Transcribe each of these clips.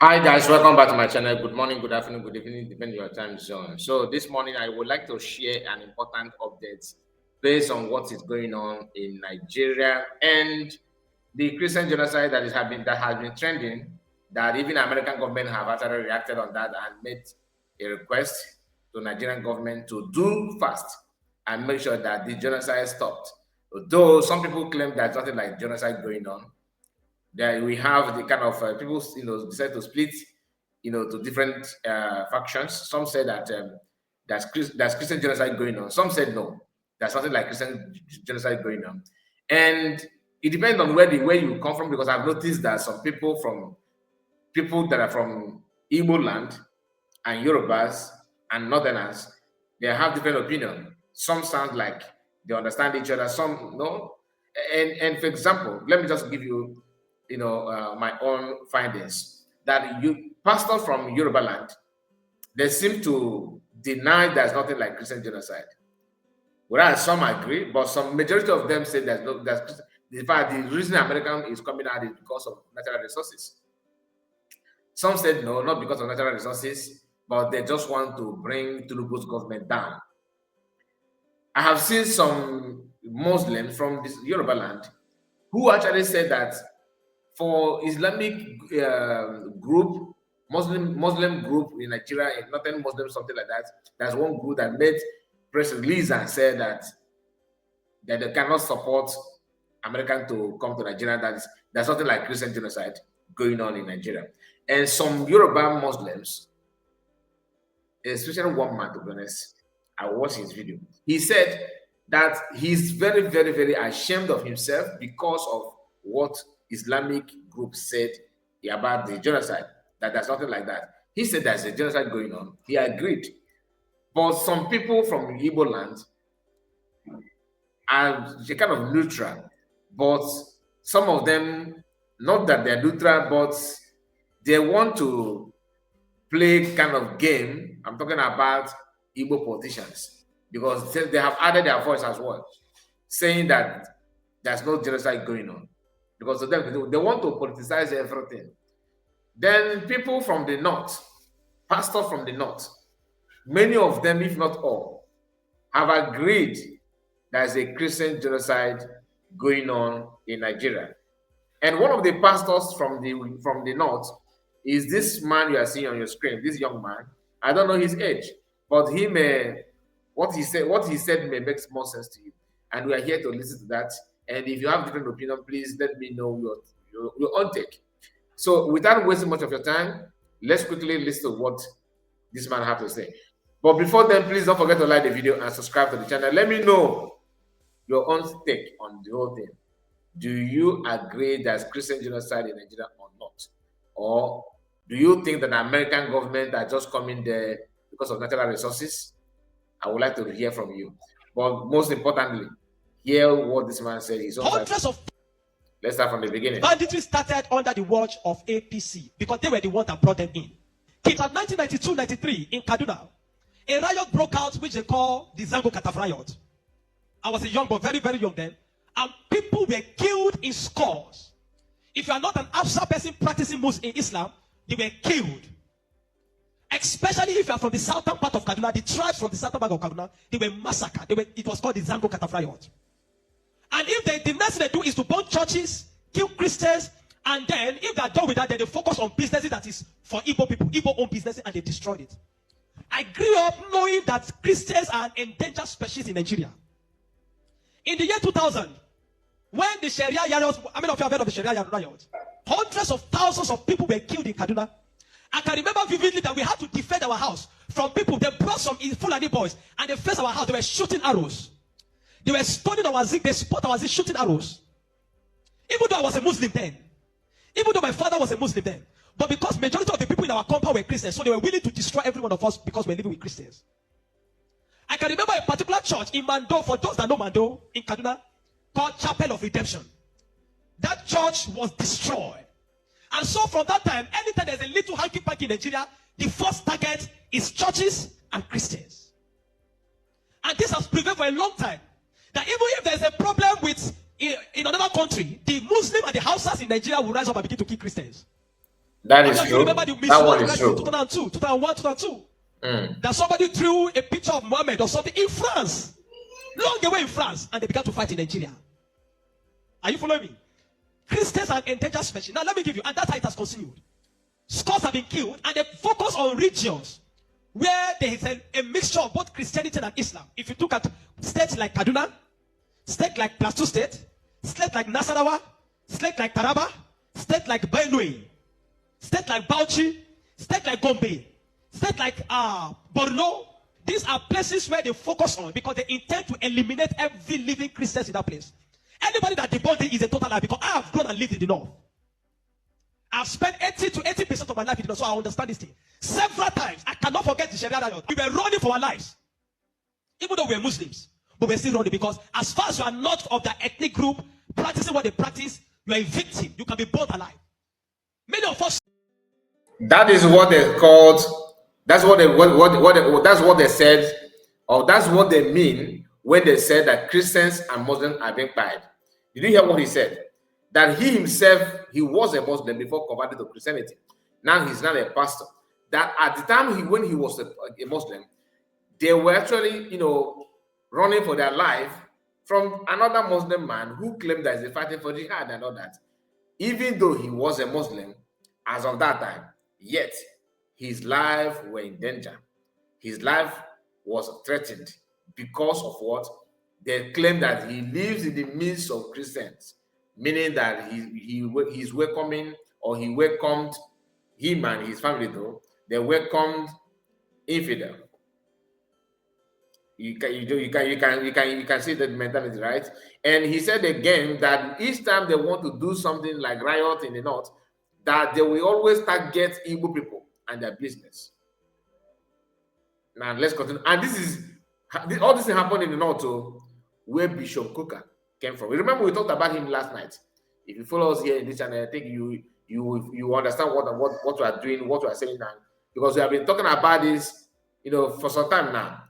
Hi guys, welcome back to my channel. Good morning, good afternoon, good evening, depending on your time zone. So this morning I would like to share an important update based on what is going on in Nigeria and the Christian genocide that has been trending. That even American government have actually reacted on that and made a request to Nigerian government to do fast and make sure that the genocide stopped. Though some people claim there's nothing like genocide going on, then we have the kind of people, decide to split, to different factions. Some say that that's Christian genocide going on. Some said no, there's nothing like Christian genocide going on, and it depends on where you come from. Because I've noticed that some people that are from Igbo land and Yorubas and Northerners, they have different opinion. Some sound like they understand each other. Some no. And for example, let me just give you my own findings that you pastors from Yoruba land, they seem to deny there's nothing like Christian genocide. Whereas some agree, but some majority of them say there's in fact the reason American is coming out is because of natural resources. Some said no, not because of natural resources, but they just want to bring Tinubu's government down. I have seen some Muslims from this Yoruba land who actually said that for Islamic group, Muslim group in Nigeria, nothing Muslim, something like that. There's one group that made press release and said that they cannot support American to come to Nigeria. There's something like Christian genocide going on in Nigeria. And some Yoruba Muslims, especially one man, to be honest, I watched his video. He said that he's very, very, very ashamed of himself because of what Islamic group said about the genocide, that there's nothing like that. He said there's a genocide going on. He agreed. But some people from Igbo land are kind of neutral. But some of them, not that they're neutral, but they want to play kind of game. I'm talking about Igbo politicians, because they have added their voice as well, saying that there's no genocide going on. Because of them, they want to politicize everything. Then people from the north, pastors from the north, many of them, if not all, have agreed there's a Christian genocide going on in Nigeria. And one of the pastors from the north is this man you are seeing on your screen, this young man. I don't know his age, but what he said may make more sense to you. And we are here to listen to that. And if you have different opinion, please let me know your own take. So without wasting much of your time, let's quickly listen to what this man has to say. But before then, please don't forget to like the video and subscribe to the channel. Let me know your own take on the whole thing. Do you agree there's Christian genocide in Nigeria or not? Or do you think that the American government are just coming there because of natural resources? I would like to hear from you. But most importantly, hear what this man said. Let's start from the beginning. Banditry started under the watch of APC because they were the ones that brought them in. It was 1992-93 in Kaduna. A riot broke out which they call the Gen0cide riot. I was a young boy, very, very young then. And people were killed in scores. If you are not an Afsa person practicing Muslim in Islam, they were killed. Especially if you are from the southern part of Kaduna, the tribes from the southern part of Kaduna, they were massacred. It was called the Gen0cide riot. And if the next thing they do is to burn churches, kill Christians, and then if they are done with that, then they focus on businesses that is for Igbo people, Igbo-owned businesses, and they destroyed it. I grew up knowing that Christians are an endangered species in Nigeria. In the year 2000, when the Sharia riots, how many of you have heard of the Sharia riot? Hundreds of thousands of people were killed in Kaduna. I can remember vividly that we had to defend our house from people. They brought some Fulani boys and they faced our house. They were shooting arrows. They were stoning our zinc. They spot our zinc, shooting arrows. Even though I was a Muslim then, even though my father was a Muslim then, but because majority of the people in our compound were Christians, so they were willing to destroy every one of us because we're living with Christians. I can remember a particular church in Mando, for those that know Mando, in Kaduna, called Chapel of Redemption. That church was destroyed. And so from that time, anytime there's a little hanky-panky in Nigeria, the first target is churches and Christians. And this has prevailed for a long time. That even if there's a problem with in another country, the Muslim and the Hausas in Nigeria will rise up and begin to kill Christians. That How is do you remember true. the That missionary one is crisis in true. 2002, 2001, 2002? Mm. That somebody drew a picture of Muhammad or something in France, long away in France, and they began to fight in Nigeria. Are you following me? Christians are endangered species. Now let me give you, and that's how it has continued. Scores have been killed, and they focus on regions where there is a mixture of both Christianity and Islam. If you look at states like Kaduna, state like Plateau State, state like Nasarawa, state like Taraba, state like Benue, state like Bauchi, state like Gombe, state like Borno. These are places where they focus on because they intend to eliminate every living Christian in that place. Anybody that debunks it is a total lie because I have grown and lived in the north. I've spent 80 to 80% of my life in the north, so I understand this thing. Several times, I cannot forget the Sharia riot. We were running for our lives. Even though we were Muslims, but we're still running because as far as you are not of that ethnic group, practicing what they practice, you are a victim. You can be burnt alive. Many of us. That is what they called. That's what that's what they said, or that's what they mean when they said that Christians and Muslims are being pied. Did you hear what he said? That he himself, he was a Muslim before converting to Christianity. Now he's not a pastor. That at the time when he was a Muslim, they were actually, running for their life from another Muslim man who claimed that he's fighting for jihad and all that. Even though he was a Muslim as of that time, yet his life were in danger. His life was threatened because of what? They claim that he lives in the midst of Christians, meaning that he's welcoming, or he welcomed him and his family, though they welcomed infidel. You can see the mentality, right? And he said again that each time they want to do something like riot in the north, that they will always target Igbo people and their business. Now let's continue. And all this happened in the north, too, where Bishop Coker came from. Remember we talked about him last night. If you follow us here in this channel, I think you understand what we are doing, what we are saying now, because we have been talking about this, for some time now.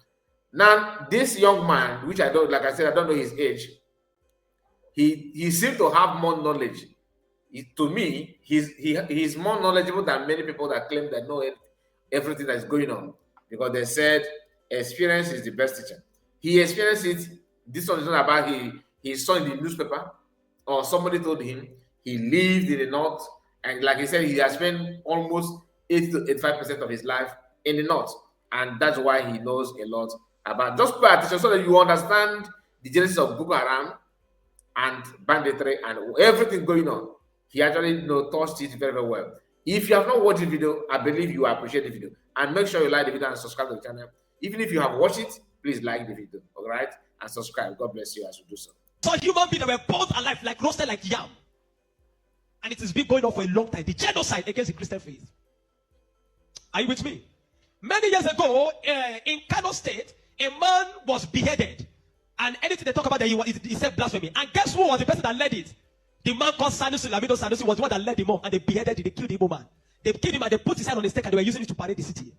Now, this young man, which I don't, like I said, I don't know his age, he seemed to have more knowledge. To me, he's more knowledgeable than many people that claim that know everything that is going on, because they said experience is the best teacher. He experienced it. This one is not about he saw in the newspaper or somebody told him. He lived in the north, and like he said, he has spent almost 80 to 85% of his life in the north, and that's why he knows a lot about. Just pay attention so that you understand the genesis of Boko Haram and banditry and everything going on. He actually touched it very, very well. If you have not watched the video, I believe you appreciate the video, and make sure you like the video and subscribe to the channel. Even if you have watched it, please like the video, all right, and subscribe. God bless you as you do so. So human beings were both alive, like roasted like yam, and it has been going on for a long time. The genocide against the Christian faith. Are you with me? Many years ago, in Kano State, a man was beheaded, and anything they talk about that he said blasphemy. And guess who was the person that led it? The man called Sanusi, Lamido Sanusi, was the one that led him on, and they beheaded him. They killed the Igbo man. They killed him and they put his head on the stake, and they were using it to parade the city.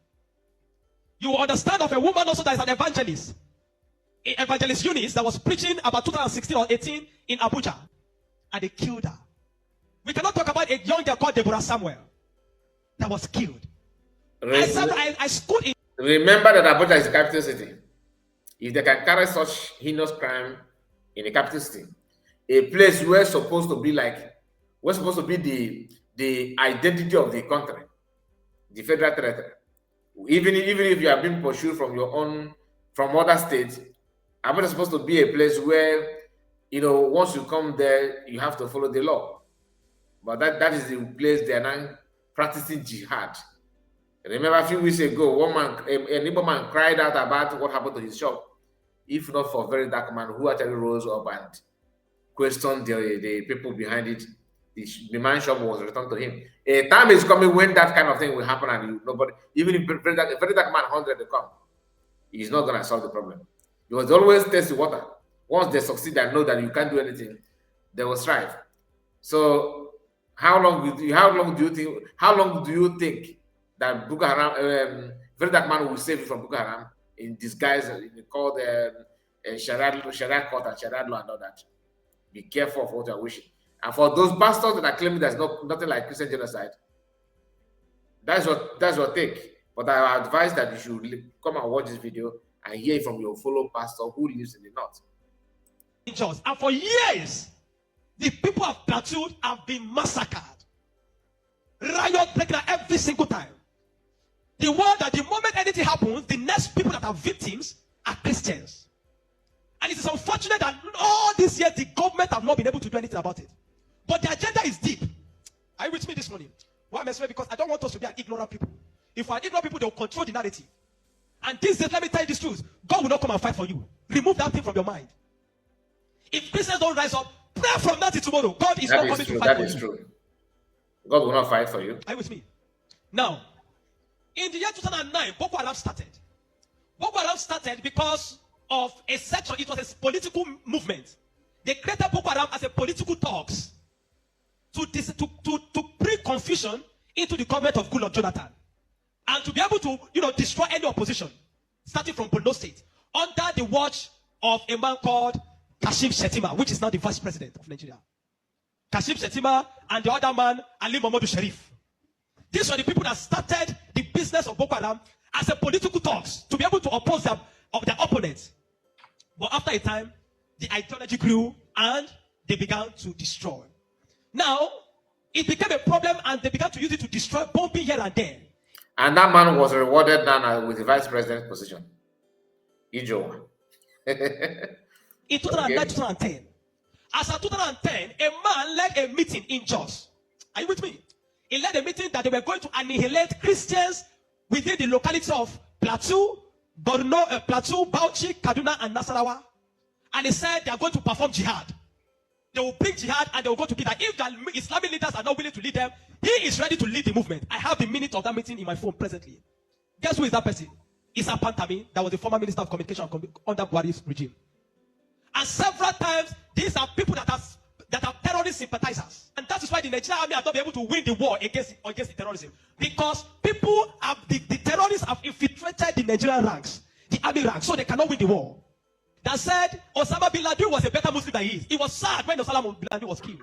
You will understand of a woman also that is an evangelist. Evangelist Eunice that was preaching about 2016 or 18 in Abuja, and they killed her. We cannot talk about a young girl called Deborah Samuel that was killed. I schooled in. Remember that Abuja is the capital city. If they can carry such heinous crime in the capital city, a place where supposed to be the identity of the country, the federal territory. Even if you are being pursued from other states, Abuja is supposed to be a place where once you come there, you have to follow the law. But that is the place they are now practicing jihad. Remember a few weeks ago, an Igbo man cried out about what happened to his shop, if not for a very dark man who actually rose up and questioned the people behind it. The man's shop was returned to him. A time is coming when that kind of thing will happen, and nobody, even if a very dark man 100 to come, he's not going to solve the problem. Because they always test the water. Once they succeed and know that you can't do anything, they will strive. So how long do you think that Boko Haram, very dark man will save you from Boko Haram in disguise, called Sharia court and Sharia law and all that? Be careful of what you're wishing. And for those bastards that are claiming there's nothing like Christian genocide, That's your take. But I advise that you should come and watch this video and hear from your fellow pastor who lives in the north. And for years, the people of Plateau have been massacred. Riot breaking out every single time. The one that the moment anything happens, the next people that are victims are Christians. And it is unfortunate that all these years the government have not been able to do anything about it. But the agenda is deep. Are you with me this morning? Why am I saying? Because I don't want us to be an ignorant people. If we are ignorant people, they will control the narrative. And this days, let me tell you this truth. God will not come and fight for you. Remove that thing from your mind. If Christians don't rise up, pray from now till tomorrow. God is not coming to fight for you. That is true. God will not fight for you. Are you with me? Now, in the year 2009, Boko Haram started. Boko Haram started because of a section. It was a political movement. They created Boko Haram as a political talks to bring confusion into the government of Goodluck Jonathan, and to be able to destroy any opposition, starting from Borno State, under the watch of a man called Kashim Shettima, which is now the vice president of Nigeria. Kashim Shettima and the other man, Ali Mohammed Sharif. These were the people that started the business of Boko Haram as a political talks to be able to oppose their opponents. But after a time, the ideology grew and they began to destroy. Now, it became a problem and they began to use it to destroy, bombing here and there. And that man was rewarded now with the vice president position. Ijo. In 2009, 2010. As of 2010, a man led a meeting in Jos. Are you with me? He led a meeting that they were going to annihilate Christians within the locality of Plateau, Borno, Plateau, Bauchi, Kaduna, and Nasarawa. And he said they are going to perform jihad. They will bring jihad and they will go to kill that. If the Islamic leaders are not willing to lead them, he is ready to lead the movement. I have the minute of that meeting in my phone presently. Guess who is that person? Issa Pantami, that was the former minister of communication under Buhari's regime. And several times, these are people that are terrorist sympathizers. And that is why the Nigerian army has not been able to win the war against the terrorism. Because the terrorists have infiltrated the Nigerian ranks, the army ranks, so they cannot win the war. That said, Osama bin Laden was a better Muslim than he is. He was sad when Osama bin Laden was killed.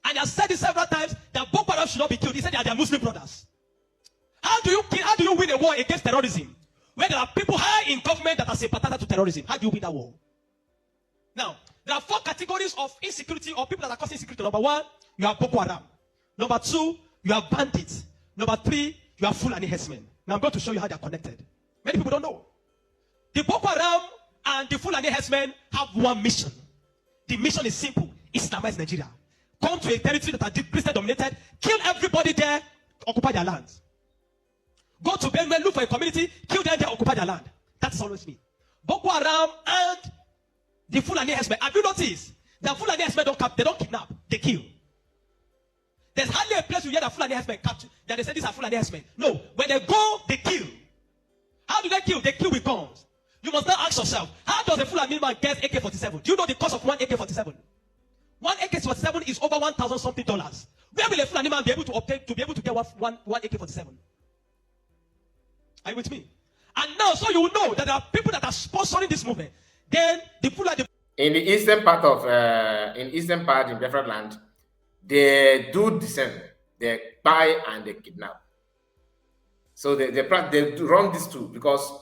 And he has said it several times that Boko Haram should not be killed. He said they are their Muslim brothers. How do you win a war against terrorism when there are people high in government that are sympathizers to terrorism? How do you win that war? Now, there are 4 categories of insecurity or people that are causing insecurity. Number 1, you have Boko Haram. Number 2, you have bandits. Number 3, you have Fulani herdsmen. Now I'm going to show you how they are connected. Many people don't know. The Boko Haram and the Fulani herdsmen have one mission. The mission is simple: Islamize Nigeria. Come to a territory that are Christian dominated, kill everybody there, occupy their land. Go to Benue, look for a community, kill them there, occupy their land. That's always me. Boko Haram and the Fulani herdsmen. Have you noticed that Fulani herdsmen don't kidnap, they kill? There's hardly a place you hear that Fulani herdsmen capture that they say these are Fulani herdsmen. No, when they go, they kill. How do they kill? They kill with guns. You must now ask yourself, how does a Fulani man get AK-47? Do you know the cost of one AK-47? One AK-47 is over $1,000 something. Where will a Fulani man be able to obtain to be able to get one AK-47? Are you with me? And now, so you will know that there are people that are sponsoring this movement. Then the Fulani in the eastern part of in Biafra land, they do the same. They buy and they kidnap. So they run these two because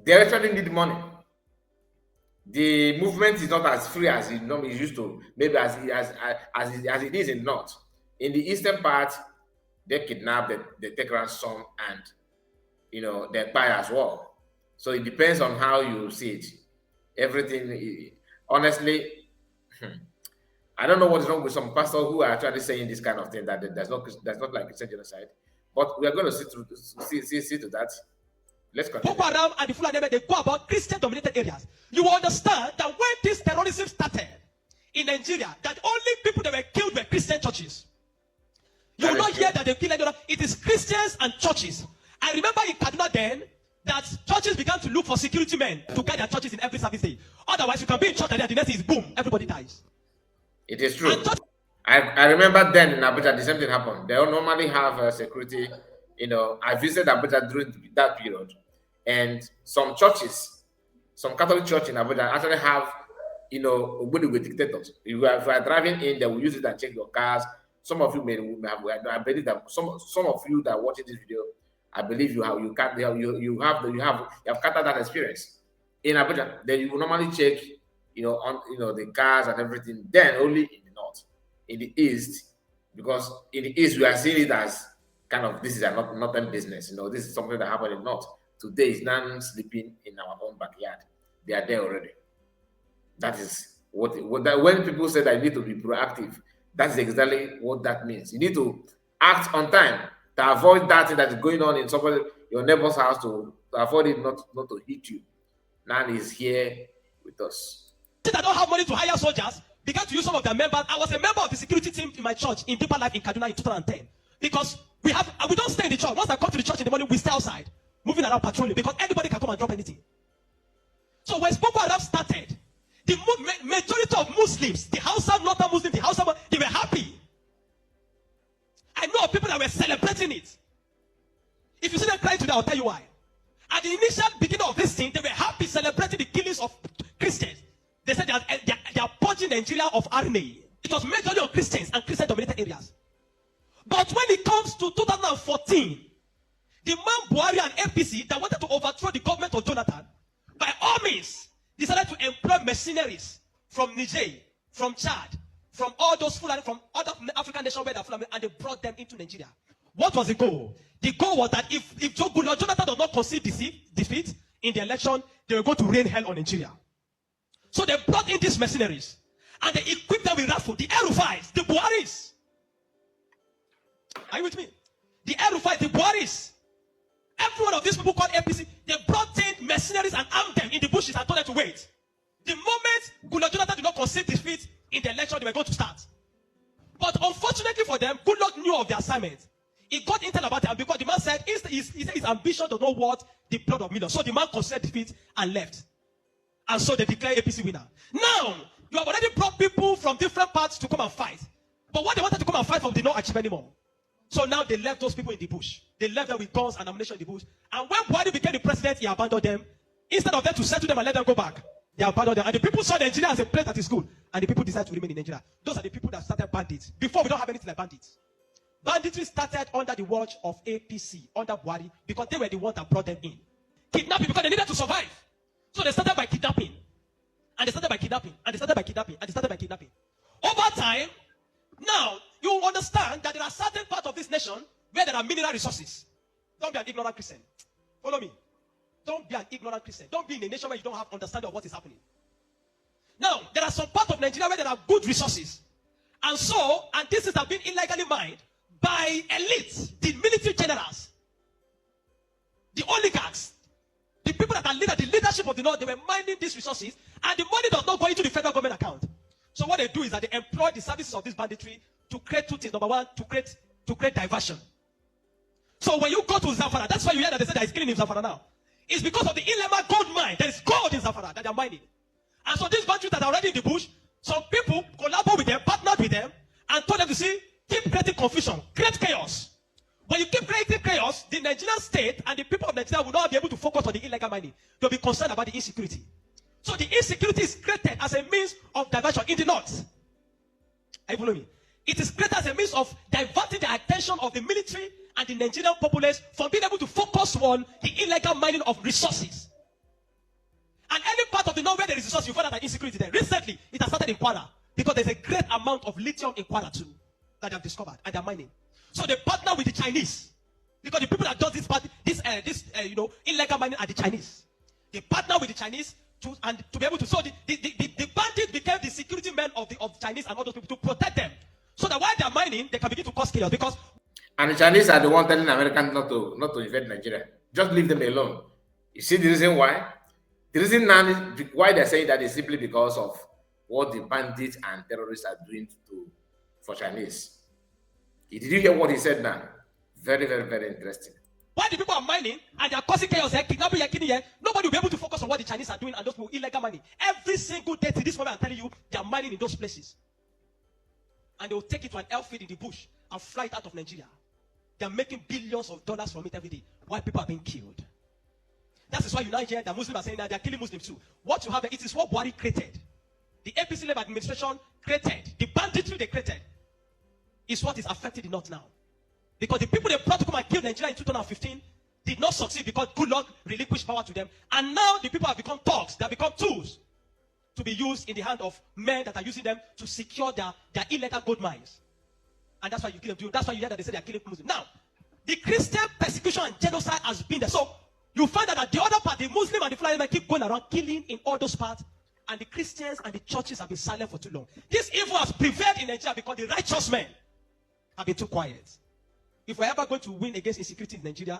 they actually need money. The movement is not as free as it normally used to, maybe as it is in North. In the eastern part, they kidnap, they take ransom, and they buy as well. So it depends on how you see it. Everything, honestly, I don't know what is wrong with some pastors who are actually saying this kind of thing, that that's not like Christian genocide. But we are going to see to that. Let's continue. Boko Haram and the Fulani, they go about Christian-dominated areas. You will understand that when this terrorism started in Nigeria, that only people that were killed were Christian churches. You will not hear that they killed anyone. It is Christians and churches. I remember in Kaduna then that churches began to look for security men to guide their churches in every service day. Otherwise, you can be in church and then the next is boom, everybody dies. It is true. I remember then in Abuja, the same thing happened. They don't normally have security. I visited Abuja during that period, and some churches, some Catholic church in Abuja actually have, with dictators. If you are driving in, they will use it and check your cars. Some of you may have, I believe that some of you that are watching this video, I believe you have catered that experience. In Abuja, then you will normally check, on the cars and everything. Then only in the north, in the east, because in the east we are seeing it as kind of, this is a northern business. This is something that happened in the north. Today is now sleeping in our own backyard. They are there already. That is when people say that you need to be proactive, that's exactly what that means. You need to act on time to avoid that thing that is going on in your neighbor's house, to avoid it not to hit you. Nan is here with us. I don't have money to hire soldiers, began to use some of their members. I was a member of the security team in my church in Deeper Life in Kaduna in 2010. Because we don't stay in the church. Once I come to the church in the morning, we stay outside, moving around patrolling, because anybody can come and drop anything. So when Boko Haram started, the majority of Muslims, the Hausa, Northern Muslims, they were happy. I know of people that were celebrating it. If you see them crying today, I'll tell you why. At the initial beginning of this thing, they were happy celebrating the killings of Christians. They said they are purging Nigeria of RNA. It was majorly on Christians and Christian-dominated areas. But when it comes to 2014, the man Buhari and APC that wanted to overthrow the government of Jonathan, by all means, decided to employ mercenaries from Niger, from Chad, from all those Fulani, from other African nations where they're Fulani, and they brought them into Nigeria. What was the goal? The goal was that if Jonathan does not concede defeat in the election, they were going to rain hell on Nigeria. So they brought in these mercenaries, and they equipped them with rifles, the air-rufais, the Buharis. Are you with me? The air-rufais, the Buharis. Every one of these people called APC, they brought in mercenaries and armed them in the bushes and told them to wait. The moment Jonathan did not concede defeat in the election, they were going to start. But unfortunately for them, Goodluck knew of the assignment. He got intel about it, because the man said his ambition does not want the blood of millions. So the man conceded defeat and left. And so they declared APC winner. Now, you have already brought people from different parts to come and fight. But what they wanted to come and fight for did not achieve anymore. So now they left those people in the bush. They left them with guns and ammunition in the bush. And when Buhari became the president, he abandoned them. Instead of them to settle them and let them go back, they abandoned them. And the people saw Nigeria as a place that is good. And the people decided to remain in Nigeria. Those are the people that started bandits. Before, we don't have anything like bandits. Banditry started under the watch of APC, under Buhari, because they were the ones that brought them in. Kidnapping, because they needed to survive. So they started by kidnapping. And they started by kidnapping. And they started by kidnapping. And they started by kidnapping. Over time, now, you understand that there are certain parts of this nation where there are mineral resources. Don't be an ignorant Christian. Follow me. Don't be an ignorant Christian. Don't be in a nation where you don't have understanding of what is happening. Now, there are some parts of Nigeria where there are good resources. And this has been illegally mined by elites, the military generals, the oligarchs, the people that are the leadership of the North. They were mining these resources, and the money does not go into the federal government account. So what they do is that they employ the services of this banditry to create two things. Number one, to create diversion. So when you go to Zamfara, that's why you hear that they say there is killing in Zamfara now. It's because of the Ilema gold mine. There is gold in Zamfara that they are mining. And so these bandits that are already in the bush, some people collaborate with them, partnered with them, and told them to keep creating confusion, create chaos. When you keep creating chaos, the Nigerian state and the people of Nigeria will not be able to focus on the illegal mining. They'll be concerned about the insecurity. So the insecurity is created as a means of diversion in the north. Are you following me? It is created as a means of diverting the attention of the military and the Nigerian populace from being able to focus on the illegal mining of resources. And any part of the north where there is resources, you find out that insecurity there. Recently, it has started in Kwara, because there's a great amount of lithium in Kwara too that they have discovered and they're mining. So they partner with the Chinese, because the people that do this illegal mining are the Chinese. They partner with the Chinese to be able to. So the bandits became the security men of the Chinese and all those people to protect them, so that while they're mining, they can begin to cause chaos. Because and the Chinese are the one telling Americans not to invade Nigeria. Just leave them alone. You see the reason why? The reason now why they're saying that is simply because of what the bandits and terrorists are doing for Chinese. Did you hear what he said now? Very, very, very interesting. While the people are mining and they are causing chaos, kidnapping, nobody will be able to focus on what the Chinese are doing and those people illegal mining. Every single day to this moment, I'm telling you, they are mining in those places. And they will take it to an airfield in the bush and fly it out of Nigeria. They are making billions of dollars from it every day, while people are being killed. That is why N9jeria, the Muslims are saying that they are killing Muslims too. What you have, it is what Buhari created. The APC-led administration created. The banditry they created. is what is affecting the North now. Because the people they brought to come and kill Nigeria in 2015 did not succeed because good luck relinquished power to them. And now the people have become thugs. They have become tools to be used in the hand of men that are using them to secure their illegal gold mines. And that's why you kill them. That's why you hear that they say they are killing Muslims. Now, the Christian persecution and genocide has been there. So you find that at the other part, the Muslim and the Fulani men keep going around killing in all those parts. And the Christians and the churches have been silent for too long. This evil has prevailed in Nigeria because the righteous men have been too quiet. If we're ever going to win against insecurity in Nigeria,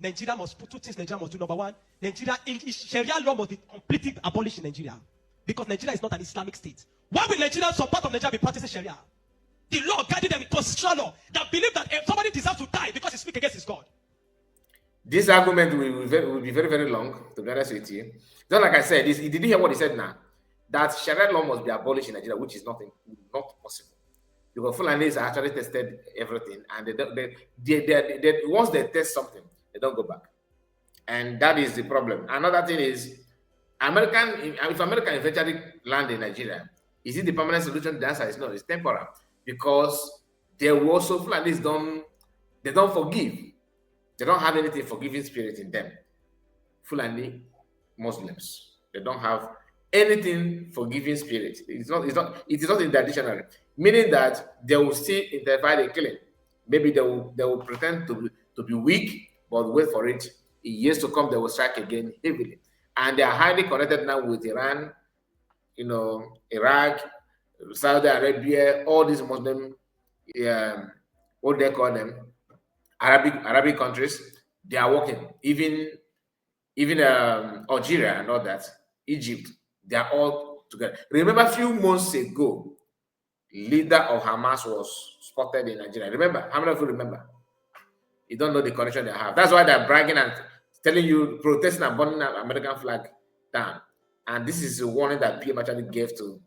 Nigeria must put two things Nigeria must do. Number one, Nigeria, Sharia law must be completely abolished in Nigeria. Because Nigeria is not an Islamic state. Why will Nigeria, some part of Nigeria, be practicing Sharia? The law guided them in constitutional law that believe that if somebody deserves to die because he speaks against his God. This argument will be very, very long, to be honest with you. Just like I said, did you hear what he said now? That Sharia law must be abolished in Nigeria, which is not possible. Because Fulanis actually tested everything, and they once they test something, they don't go back. And that is the problem. Another thing is, if America eventually land in Nigeria, is it the permanent solution? The answer is no, it's temporal. Because they will also, Fulanis don't forgive. They don't have anything forgiving spirit in them. Fulani Muslims, they don't have anything forgiving spirit. It is not in their dictionary. Meaning that they will still intensify the killing. Maybe they will pretend to be weak, but wait for it. In years to come, they will strike again heavily. And they are highly connected now with Iran, Iraq, Saudi Arabia, all these Muslim, what they call them, Arabic countries. They are working. Even Algeria and all that, Egypt, they are all together. Remember, a few months ago, leader of Hamas was spotted in Nigeria. Remember? How many of you remember? You don't know the connection they have. That's why they're bragging and telling you, protesting and burning an American flag down. And this is a warning that PM actually gave to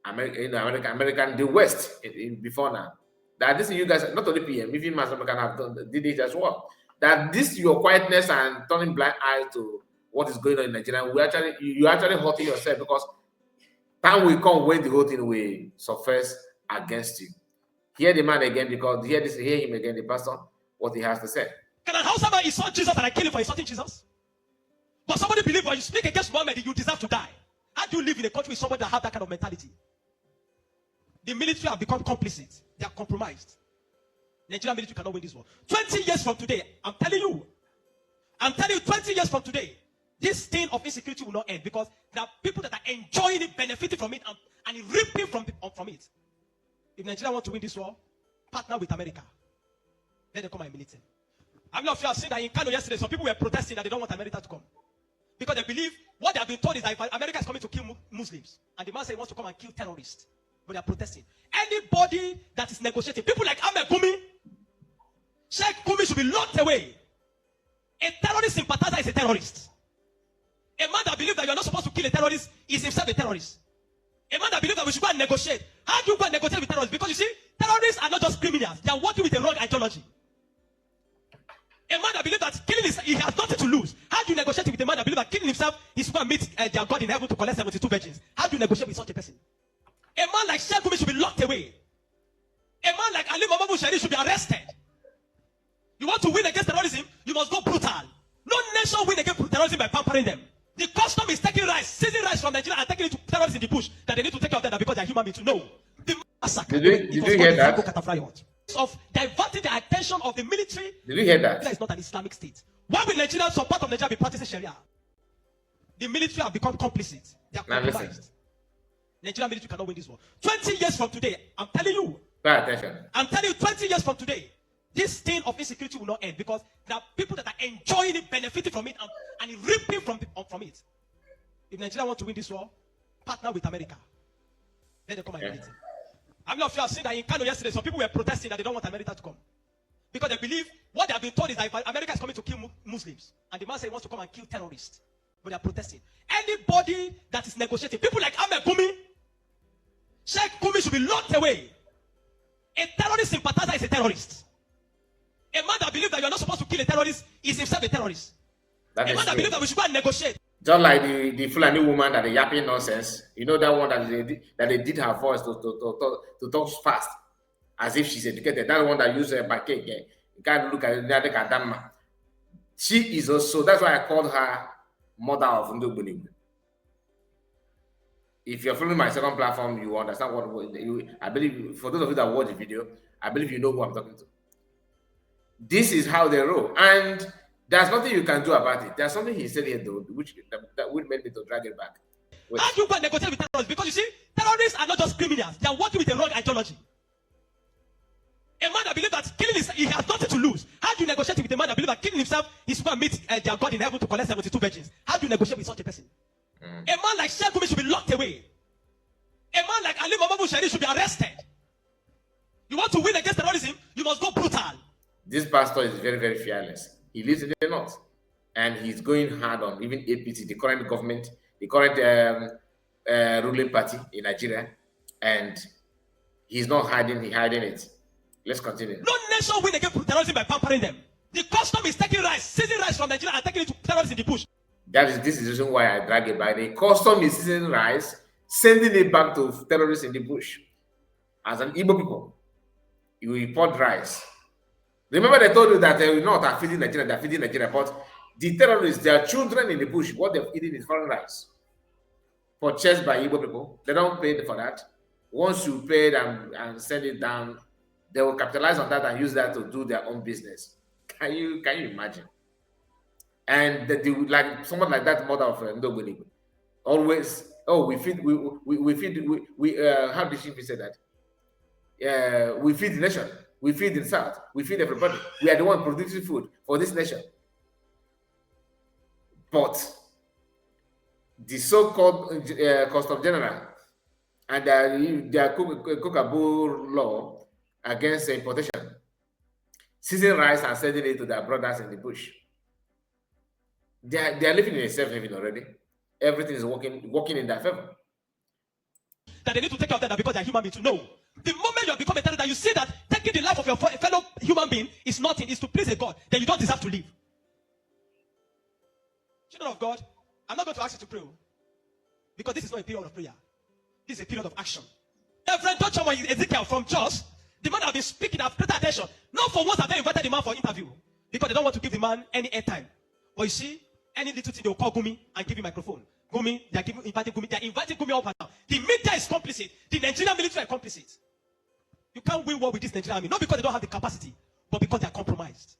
American, the West before now. That this is you guys, not only PM, even Mass American did it as well. That this your quietness and turning blind eyes to what is going on in Nigeria, you actually hurting yourself, because time will come when the whole thing will surface against you. Hear the man again, because hear him again, the pastor, what he has to say. Can an houseman insult Jesus and I kill him for insulting Jesus? But somebody believe when you speak against Muhammad, you deserve to die. How do you live in a country with somebody that have that kind of mentality? The military have become complicit. They are compromised. Nigerian military cannot win this war. 20 years from today, I'm telling you, 20 years from today, this thing of insecurity will not end, because there are people that are enjoying it, benefiting from it, and reaping from it. If Nigeria want to win this war, partner with America. Let them come and militate. I'm not sure I've seen that in Kano yesterday, some people were protesting that they don't want America to come. Because they believe what they have been told is that if America is coming to kill Muslims, and the man says he wants to come and kill terrorists, but they are protesting. Anybody that is negotiating, people like Ahmed Gumi, Sheikh Gumi should be locked away. A terrorist sympathizer is a terrorist. A man that believes that you are not supposed to kill a terrorist is himself a terrorist. A man that believes that we should go and negotiate. How do you go and negotiate with terrorists? Because you see, terrorists are not just criminals. They are working with a wrong ideology. A man that believes that killing he has nothing to lose. How do you negotiate with a man that believes that killing himself is going to meet their God in heaven to collect 72 virgins? How do you negotiate with such a person? A man like Sheikh Gumi should be locked away. A man like Ali Mohamed Shari should be arrested. You want to win against terrorism, you must go brutal. No nation win against terrorism by pampering them. The custom is taking rice, seizing rice from Nigeria and taking it to terrorists in the bush, that they need to take care of them because they are human beings to know. The massacre. Did you hear that? Of diverting the attention of the military. Did you hear that? Nigeria is not an Islamic state. Why will Nigeria, some part of Nigeria, be practicing Sharia? The military have become complicit. They are compromised. Nigerian military cannot win this war. 20 years from today, I'm telling you. Pay attention. I'm telling you, 20 years from today, this thing of insecurity will not end, because there are people that are enjoying it, benefiting from it, and reaping from it. If Nigeria want to win this war, partner with America. Let them come and militate. I'm not sure I've seen that in Kano yesterday, some people were protesting that they don't want America to come. Because they believe what they have been told is that if America is coming to kill Muslims, and the man says he wants to come and kill terrorists, but they are protesting. Anybody that is negotiating, people like Ahmed Gumi, Sheikh Gumi should be locked away. A terrorist sympathizer is a terrorist. A man that believes that you are not supposed to kill a terrorist is himself a terrorist. A man that believes that we should go and negotiate. Just like the Fulani woman that is yapping nonsense, you know that one that they did her voice to talk fast. as if she's educated. That one that uses a pancake. You can't look at that. She is also, that's why I called her mother of Ndobuni. If you're following my second platform, you understand what I believe. For those of you that watch the video, I believe you know who I'm talking to. This is how they roll, and there's nothing you can do about it. There's something he said here though, which that would make me to drag it back. Wait. How do you go and negotiate with terrorists? Because you see, terrorists are not just criminals; they are working with the wrong ideology. A man that believes that killing is, he has nothing to lose. How do you negotiate with a man that believes that killing himself is going to meet their God in heaven to collect 72 virgins? How do you negotiate with such a person? A man like Shekumi should be locked away. A man like Ali Mamabu Shari should be arrested. You want to win against terrorism, you must go brutal. This pastor is very, very fearless. He lives in the north, and he's going hard on even APC, the current government, the current ruling party in Nigeria, and he's not hiding. He's hiding it. Let's continue. No nation win against terrorism by pampering them. The custom is taking rice, seizing rice from Nigeria and taking it to terrorists in the bush. This is the reason why I drag it by. The custom is seizing rice, sending it back to terrorists in the bush. As an Igbo people, you import rice. Remember they told you that they will not are feeding Nigeria, they're feeding Nigeria, but the terrorists, their children in the bush, what they're eating is foreign rice. Purchased by Igbo people. They don't pay for that. Once you pay them and send it down, they will capitalize on that and use that to do their own business. Can you imagine? And they like someone like that, mother of Ndobuni, always, oh, we feed, how did she say that? We feed the nation, we feed the South, we feed everybody. We are the one producing food for this nation. But the so-called custom general and their Kokabo law against importation, seizing rice and sending it to their brothers in the bush. They are living in a safe haven already. Everything is working in their favor. That they need to take care of that because they are human beings. No. The moment you have become a terrorist, that you see that taking the life of your fellow human being is nothing, is to please a God, then you don't deserve to live. Children of God, I'm not going to ask you to pray, because this is not a period of prayer. This is a period of action. Reverend Dr. Ezekiel from Jos, the man that has been speaking, I've paid attention. Not for once have they invited the man for interview, because they don't want to give the man any airtime. But you see, any little thing, they'll call Gumi and give him microphone. Gumi, they're inviting Gumi up and down. The media is complicit. The Nigerian military are complicit. You can't win war with this Nigerian army, not because they don't have the capacity, but because they are compromised.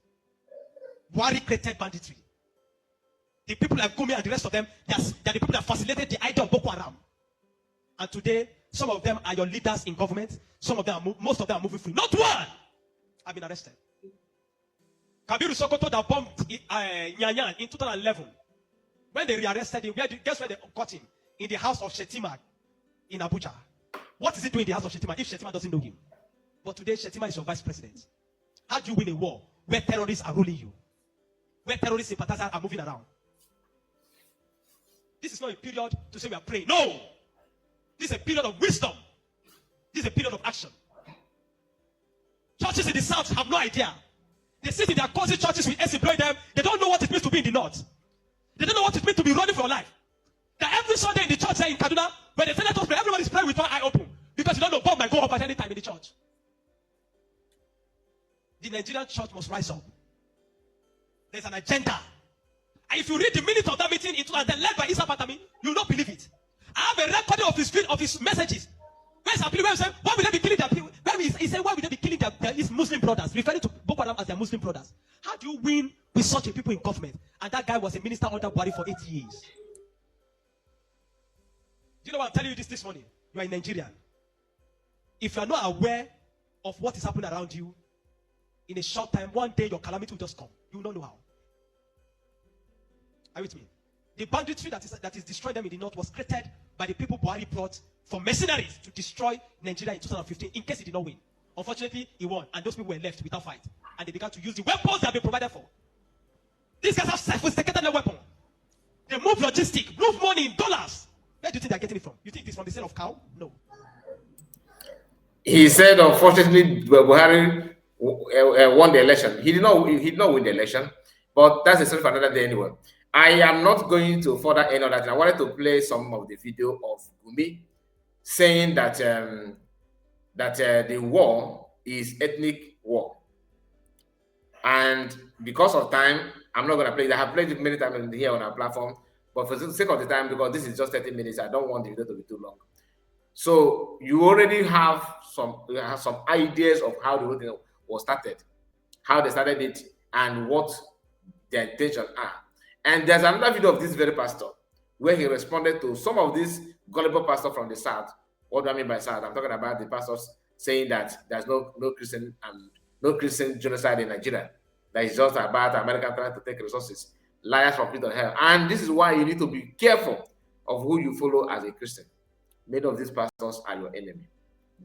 Buhari created banditry. The people like Gumi and the rest of them, they're the people that facilitated the idea of Boko Haram. And today, some of them are your leaders in government. Some of them, most of them are moving free. Not one have been arrested. Kabiru Sokoto that bombed Nyanyan in 2011. When they rearrested him, guess where they caught him? In the house of Shetima in Abuja. What is he doing in the house of Shetima if Shetima doesn't know him? But today, Shetima is your vice president. How do you win a war where terrorists are ruling you? Where terrorist sympathizers are moving around? This is not a period to say we are praying. No! This is a period of wisdom. This is a period of action. Churches in the south have no idea. They sit in their cozy churches with AC blowing them. They don't know what it means to be in the north. They don't know what it means to be running for your life. That every Sunday in the church there in Kaduna, when they say let us pray, everybody's praying with one eye open. Because you don't know, bomb might go up at any time in the church. The Nigerian church must rise up. There's an agenda. And if you read the minutes of that meeting, it was led by Isa Patami, you will not believe it. I have a recording of his messages. Where's the people say, why would they be killing their people? He said, why would they be killing his Muslim brothers? Referring to Boko Haram as their Muslim brothers. How do you win with such a people in government? And that guy was a minister under Buhari for 8 years. Do you know what I'm telling you this morning? You are in Nigeria. If you are not aware of what is happening around you, in a short time, one day your calamity will just come. You will not know how. Are you with me? The banditry that is destroying them in the north was created by the people Buhari brought for mercenaries to destroy Nigeria in 2015 in case he did not win. Unfortunately, he won, and those people were left without fight. And they began to use the weapons that have been provided for. These guys have sophisticated their weapon. They move logistics, move money in dollars. Where do you think they're getting it from? You think it's from the sale of cow? No. He said, unfortunately, Buhari won the election. He did not win the election, but that's a story for another day anyway. I am not going to further any of that. I wanted to play some of the video of Gumi saying that the war is ethnic war. And because of time, I'm not going to play it. I have played it many times here on our platform, but for the sake of the time, because this is just 30 minutes, I don't want the video to be too long. So you already have some ideas of how the whole thing was started, how they started it, and what their intentions are. And there's another video of this very pastor where he responded to some of these gullible pastors from the South. What do I mean by South? I'm talking about the pastors saying that there's no Christian genocide in Nigeria. That is just about America trying to take resources. Liars from pit of hell. And this is why you need to be careful of who you follow as a Christian. Many of these pastors are your enemy,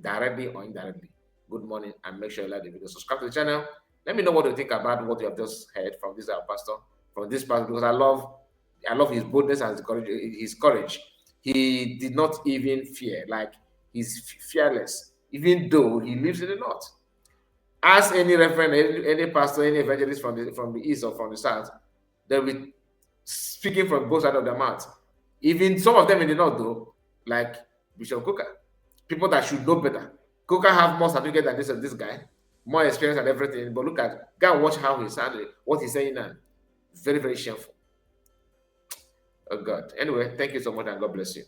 directly or indirectly. Good morning, and make sure you like the video. Subscribe to the channel. Let me know what you think about what you have just heard from this pastor, because I love his boldness and his courage. He did not even fear, like he's fearless, even though he lives in the north. Ask any reverend, any pastor, any evangelist from the east or from the south, they'll be speaking from both sides of their mouth. Even some of them in the north, though, like Bishop Coker, people that should know better. Coker have more certificate than this guy, more experience and everything. But look at, go and watch how he's handling what he's saying now. Very, very shameful. Oh God. Anyway, thank you so much and God bless you.